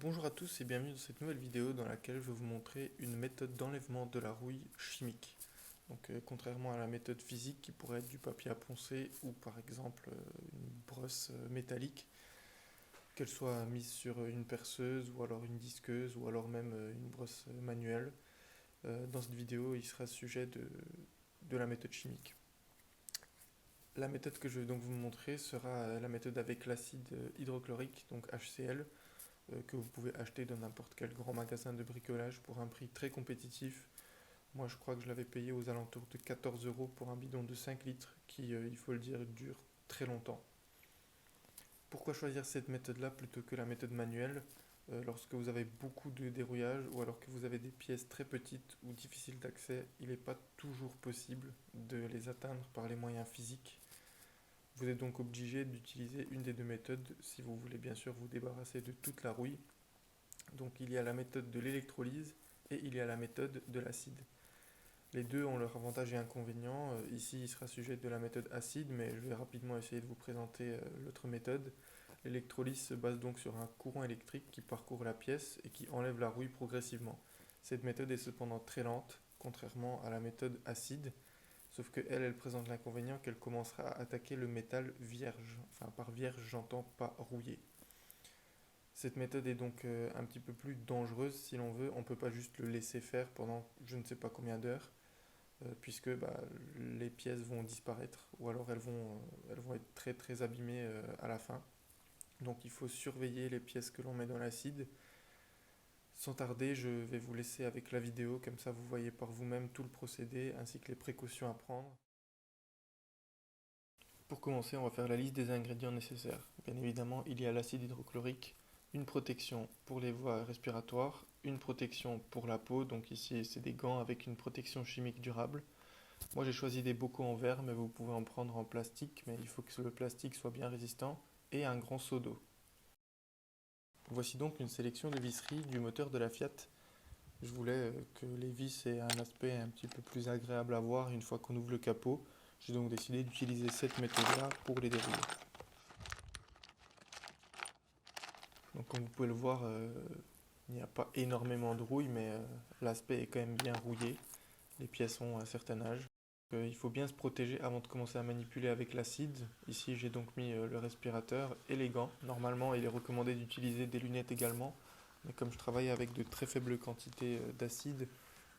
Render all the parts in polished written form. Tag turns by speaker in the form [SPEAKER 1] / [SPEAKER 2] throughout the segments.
[SPEAKER 1] Bonjour à tous et bienvenue dans cette nouvelle vidéo dans laquelle je vais vous montrer une méthode d'enlèvement de la rouille chimique. Contrairement à la méthode physique qui pourrait être du papier à poncer ou par exemple une brosse métallique, qu'elle soit mise sur une perceuse ou alors une disqueuse ou alors même une brosse manuelle, dans cette vidéo il sera sujet de la méthode chimique. La méthode que je vais donc vous montrer sera la méthode avec l'acide hydrochlorique, donc HCl, que vous pouvez acheter dans n'importe quel grand magasin de bricolage pour un prix très compétitif. Moi, je crois que je l'avais payé aux alentours de 14 euros pour un bidon de 5 litres qui, il faut le dire, dure très longtemps. Pourquoi choisir cette méthode-là plutôt que la méthode manuelle lorsque vous avez beaucoup de dérouillage ou alors que vous avez des pièces très petites ou difficiles d'accès, il n'est pas toujours possible de les atteindre par les moyens physiques. Vous êtes donc obligé d'utiliser une des deux méthodes si vous voulez bien sûr vous débarrasser de toute la rouille. Donc il y a la méthode de l'électrolyse et il y a la méthode de l'acide. Les deux ont leurs avantages et inconvénients. Ici, il sera sujet de la méthode acide, mais je vais rapidement essayer de vous présenter l'autre méthode. L'électrolyse se base donc sur un courant électrique qui parcourt la pièce et qui enlève la rouille progressivement. Cette méthode est cependant très lente, contrairement à la méthode acide, sauf qu'elle présente l'inconvénient qu'elle commencera à attaquer le métal vierge. Enfin, par vierge, j'entends pas rouillé. Cette méthode est donc un petit peu plus dangereuse si l'on veut. On ne peut pas juste le laisser faire pendant je ne sais pas combien d'heures, puisque les pièces vont disparaître ou alors elles vont être très très abîmées à la fin. Donc il faut surveiller les pièces que l'on met dans l'acide. Sans tarder, je vais vous laisser avec la vidéo, comme ça vous voyez par vous-même tout le procédé ainsi que les précautions à prendre. Pour commencer, on va faire la liste des ingrédients nécessaires. Bien évidemment, il y a l'acide hydrochlorique, une protection pour les voies respiratoires, une protection pour la peau, donc ici c'est des gants avec une protection chimique durable. Moi j'ai choisi des bocaux en verre, mais vous pouvez en prendre en plastique, mais il faut que le plastique soit bien résistant, et un grand seau d'eau. Voici donc une sélection de visseries du moteur de la Fiat. Je voulais que les vis aient un aspect un petit peu plus agréable à voir une fois qu'on ouvre le capot. J'ai donc décidé d'utiliser cette méthode-là pour les dérouiller. Donc comme vous pouvez le voir, il n'y a pas énormément de rouille, mais l'aspect est quand même bien rouillé. Les pièces ont un certain âge. Il faut bien se protéger avant de commencer à manipuler avec l'acide. Ici j'ai donc mis le respirateur et les gants. Normalement il est recommandé d'utiliser des lunettes également, mais comme je travaille avec de très faibles quantités d'acide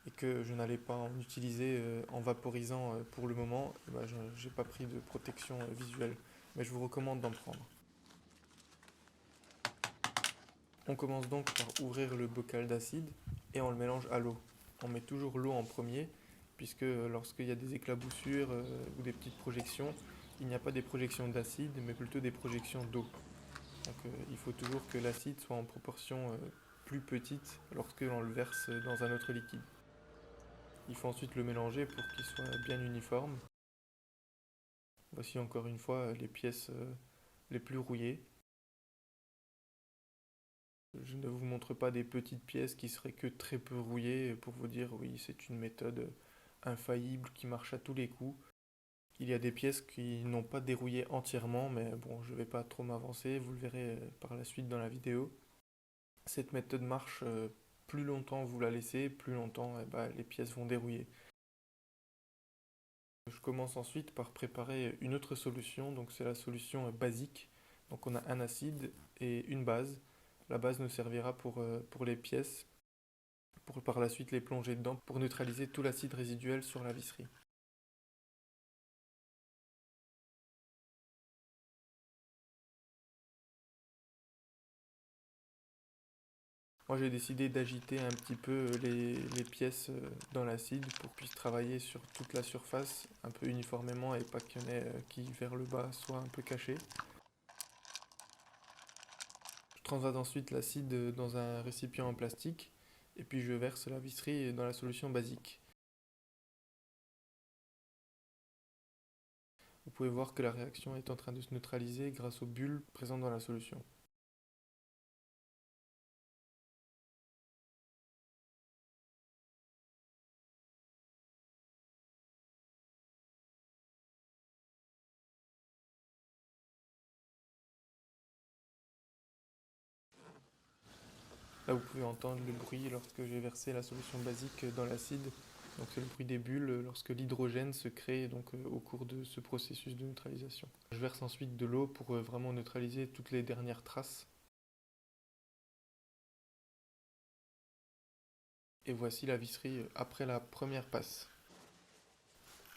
[SPEAKER 1] et que je n'allais pas en utiliser en vaporisant pour le moment, je n'ai pas pris de protection visuelle, mais je vous recommande d'en prendre. On commence donc par ouvrir le bocal d'acide et on le mélange à l'eau. On met toujours l'eau en premier, puisque lorsqu'il y a des éclaboussures ou des petites projections, il n'y a pas des projections d'acide, mais plutôt des projections d'eau. Il faut toujours que l'acide soit en proportion plus petite lorsque l'on le verse dans un autre liquide. Il faut ensuite le mélanger pour qu'il soit bien uniforme. Voici encore une fois les pièces les plus rouillées. Je ne vous montre pas des petites pièces qui seraient que très peu rouillées pour vous dire oui, c'est une méthode infaillible qui marche à tous les coups. Il y a des pièces qui n'ont pas dérouillé entièrement, mais bon, je ne vais pas trop m'avancer, vous le verrez par la suite dans la vidéo. Cette méthode marche plus longtemps vous la laissez, plus longtemps les pièces vont dérouiller. Je commence ensuite par préparer une autre solution, donc c'est la solution basique. Donc on a un acide et une base. La base nous servira pour les pièces, pour par la suite les plonger dedans pour neutraliser tout l'acide résiduel sur la visserie. Moi j'ai décidé d'agiter un petit peu les pièces dans l'acide pour qu'ils puissent travailler sur toute la surface un peu uniformément et pas qu'il y en ait qui vers le bas soit un peu caché. Je transvase ensuite l'acide dans un récipient en plastique et puis je verse la visserie dans la solution basique. Vous pouvez voir que la réaction est en train de se neutraliser grâce aux bulles présentes dans la solution. Là, vous pouvez entendre le bruit lorsque j'ai versé la solution basique dans l'acide. Donc c'est le bruit des bulles lorsque l'hydrogène se crée donc, au cours de ce processus de neutralisation. Je verse ensuite de l'eau pour vraiment neutraliser toutes les dernières traces. Et voici la visserie après la première passe.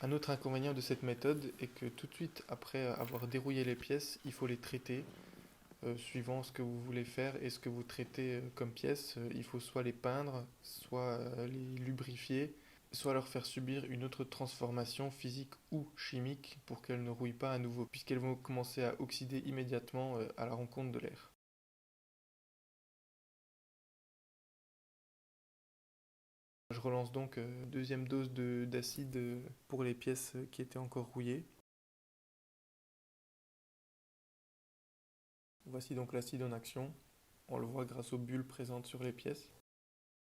[SPEAKER 1] Un autre inconvénient de cette méthode est que tout de suite après avoir dérouillé les pièces, il faut les traiter. Suivant ce que vous voulez faire et ce que vous traitez comme pièces, il faut soit les peindre, soit les lubrifier, soit leur faire subir une autre transformation physique ou chimique pour qu'elles ne rouillent pas à nouveau, puisqu'elles vont commencer à oxyder immédiatement à la rencontre de l'air. Je relance donc deuxième dose d'acide pour les pièces qui étaient encore rouillées. Voici donc l'acide en action. On le voit grâce aux bulles présentes sur les pièces.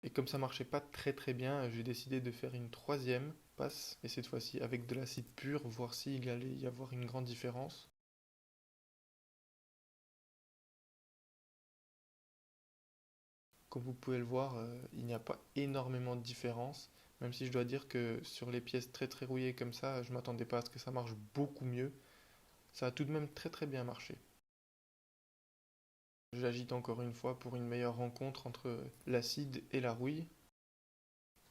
[SPEAKER 1] Et comme ça marchait pas très bien, j'ai décidé de faire une troisième passe, et cette fois-ci avec de l'acide pur, voir s'il allait y avoir une grande différence. Comme vous pouvez le voir, il n'y a pas énormément de différence, même si je dois dire que sur les pièces très rouillées comme ça, je m'attendais pas à ce que ça marche beaucoup mieux. Ça a tout de même très bien marché. J'agite encore une fois pour une meilleure rencontre entre l'acide et la rouille.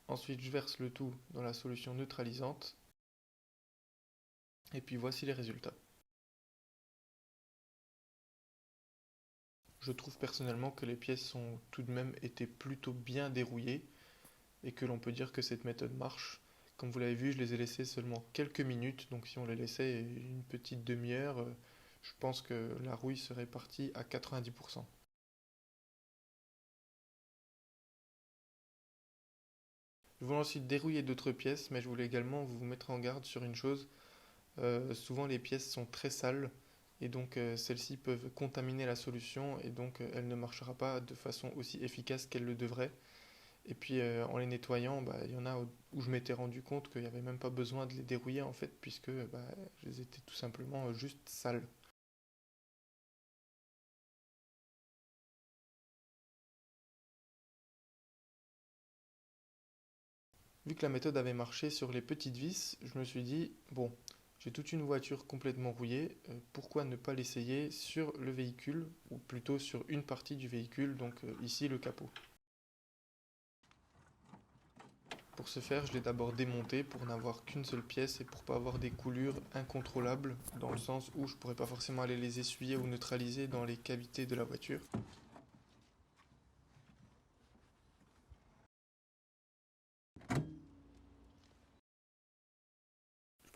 [SPEAKER 1] Ensuite, je verse le tout dans la solution neutralisante. Et puis voici les résultats. Je trouve personnellement que les pièces ont tout de même été plutôt bien dérouillées et que l'on peut dire que cette méthode marche. Comme vous l'avez vu, je les ai laissées seulement quelques minutes, donc si on les laissait une petite demi-heure, je pense que la rouille serait partie à 90%. Je voulais ensuite dérouiller d'autres pièces, mais je voulais également vous mettre en garde sur une chose. Souvent les pièces sont très sales et donc celles-ci peuvent contaminer la solution et donc elle ne marchera pas de façon aussi efficace qu'elle le devrait. Et puis en les nettoyant, bah, il y en a où je m'étais rendu compte qu'il n'y avait même pas besoin de les dérouiller en fait, puisque bah, elles étaient tout simplement juste sales. Vu que la méthode avait marché sur les petites vis, je me suis dit, bon, j'ai toute une voiture complètement rouillée, pourquoi ne pas l'essayer sur le véhicule, ou plutôt sur une partie du véhicule, donc ici le capot. Pour ce faire, je l'ai d'abord démonté pour n'avoir qu'une seule pièce et pour pas avoir des coulures incontrôlables, dans le sens où je pourrais pas forcément aller les essuyer ou neutraliser dans les cavités de la voiture.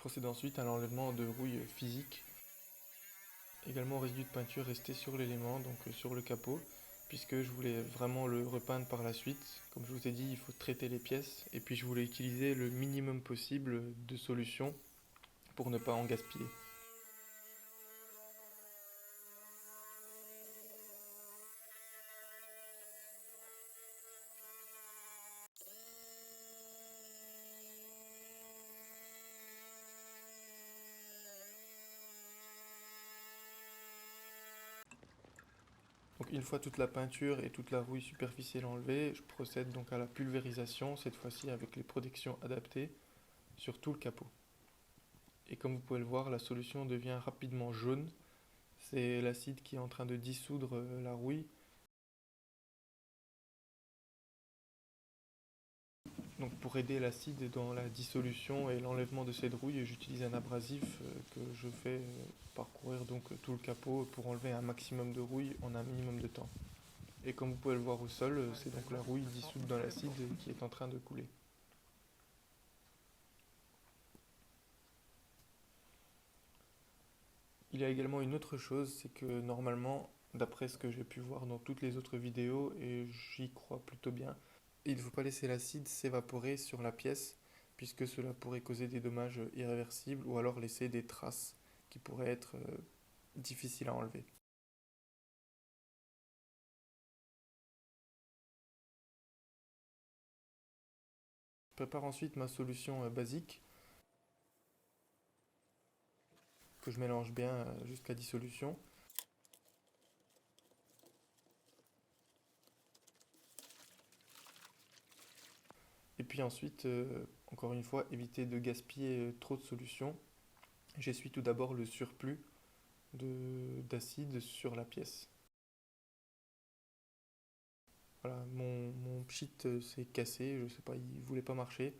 [SPEAKER 1] Je procède ensuite à l'enlèvement de rouille physique, également au résidu de peinture resté sur l'élément, donc sur le capot, puisque je voulais vraiment le repeindre par la suite. Comme je vous ai dit, il faut traiter les pièces, et puis je voulais utiliser le minimum possible de solutions pour ne pas en gaspiller. Donc une fois toute la peinture et toute la rouille superficielle enlevée, je procède donc à la pulvérisation, cette fois-ci avec les protections adaptées, sur tout le capot. Et comme vous pouvez le voir, la solution devient rapidement jaune. C'est l'acide qui est en train de dissoudre la rouille. Donc pour aider l'acide dans la dissolution et l'enlèvement de cette rouille, j'utilise un abrasif que je fais parcourir donc tout le capot pour enlever un maximum de rouille en un minimum de temps. Et comme vous pouvez le voir au sol, c'est donc la rouille dissoute dans l'acide qui est en train de couler. Il y a également une autre chose, c'est que normalement, d'après ce que j'ai pu voir dans toutes les autres vidéos, et j'y crois plutôt bien, il ne faut pas laisser l'acide s'évaporer sur la pièce, puisque cela pourrait causer des dommages irréversibles ou alors laisser des traces qui pourraient être difficiles à enlever. Je prépare ensuite ma solution basique, que je mélange bien jusqu'à dissolution. Et puis ensuite, encore une fois, éviter de gaspiller trop de solution. J'essuie tout d'abord le surplus d'acide sur la pièce. Voilà, mon pchit s'est cassé, je sais pas, il voulait pas marcher.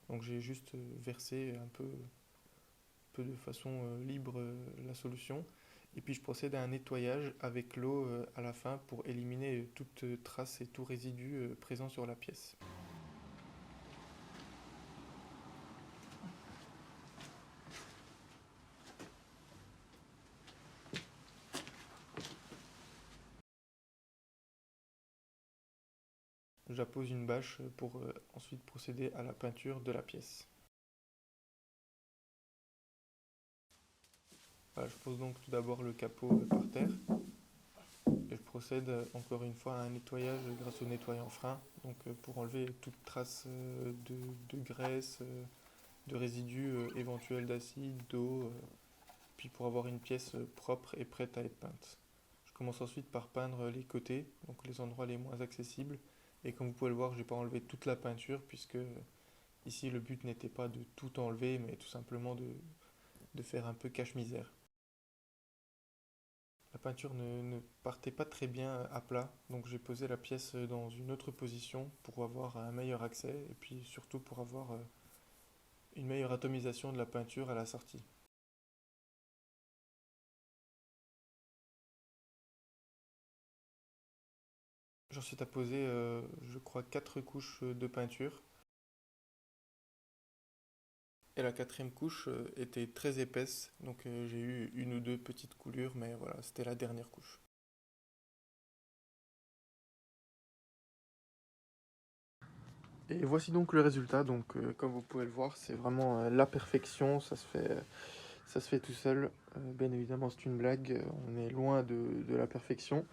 [SPEAKER 1] Donc j'ai juste versé peu de façon libre la solution. Et puis je procède à un nettoyage avec l'eau à la fin pour éliminer toute trace et tout résidu présent sur la pièce. J'appose une bâche pour ensuite procéder à la peinture de la pièce. Voilà, je pose donc tout d'abord le capot par terre et je procède encore une fois à un nettoyage grâce au nettoyant frein, donc pour enlever toute trace de graisse, de résidus éventuels d'acide, d'eau, puis pour avoir une pièce propre et prête à être peinte. Je commence ensuite par peindre les côtés, donc les endroits les moins accessibles. Et comme vous pouvez le voir, je n'ai pas enlevé toute la peinture puisque ici le but n'était pas de tout enlever, mais tout simplement de faire un peu cache-misère. La peinture ne partait pas très bien à plat, donc j'ai posé la pièce dans une autre position pour avoir un meilleur accès et puis surtout pour avoir une meilleure atomisation de la peinture à la sortie. J'ensuite à poser, je crois, 4 couches de peinture. Et la quatrième couche était très épaisse, donc j'ai eu une ou deux petites coulures, mais voilà, c'était la dernière couche. Et voici donc le résultat. Donc, comme vous pouvez le voir, c'est vraiment la perfection. Ça se fait tout seul. Bien évidemment, c'est une blague. On est loin de la perfection.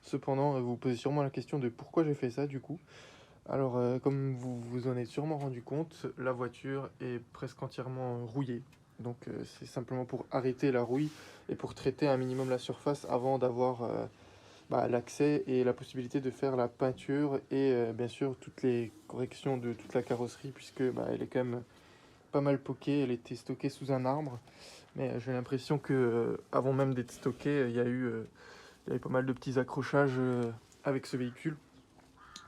[SPEAKER 1] Cependant, vous vous posez sûrement la question de pourquoi j'ai fait ça du coup. Alors, comme vous vous en êtes sûrement rendu compte, la voiture est presque entièrement rouillée. Donc, c'est simplement pour arrêter la rouille et pour traiter un minimum la surface avant d'avoir l'accès et la possibilité de faire la peinture et bien sûr toutes les corrections de toute la carrosserie puisque elle est quand même pas mal poquée, elle était stockée sous un arbre. Mais j'ai l'impression que avant même d'être stockée, il y a eu pas mal de petits accrochages avec ce véhicule.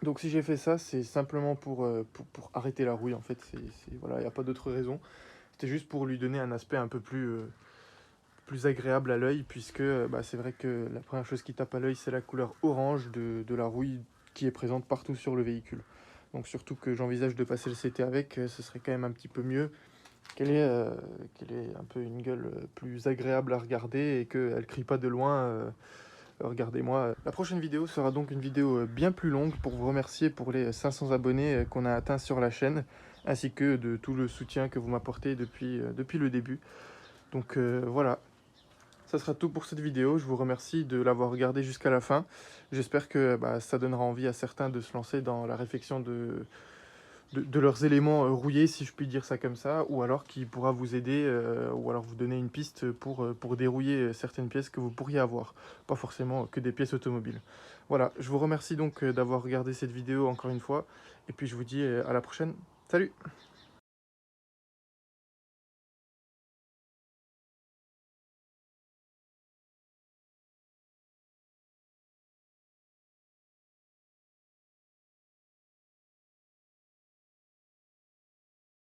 [SPEAKER 1] Donc si j'ai fait ça, c'est simplement pour arrêter la rouille en fait. Voilà, il n'y a pas d'autre raison. C'était juste pour lui donner un aspect un peu plus agréable à l'œil, puisque c'est vrai que la première chose qui tape à l'œil, c'est la couleur orange de la rouille qui est présente partout sur le véhicule. Donc surtout que j'envisage de passer le CT avec, ce serait quand même un petit peu mieux qu'elle ait un peu une gueule plus agréable à regarder et qu'elle ne crie pas de loin. Regardez-moi. La prochaine vidéo sera donc une vidéo bien plus longue pour vous remercier pour les 500 abonnés qu'on a atteints sur la chaîne, ainsi que de tout le soutien que vous m'apportez depuis le début. Donc voilà, ça sera tout pour cette vidéo. Je vous remercie de l'avoir regardé jusqu'à la fin. J'espère que ça donnera envie à certains de se lancer dans la réflexion de leurs éléments rouillés, si je puis dire ça comme ça, ou alors qui pourra vous aider, ou alors vous donner une piste pour dérouiller certaines pièces que vous pourriez avoir. Pas forcément que des pièces automobiles. Voilà, je vous remercie donc d'avoir regardé cette vidéo encore une fois, et puis je vous dis à la prochaine. Salut!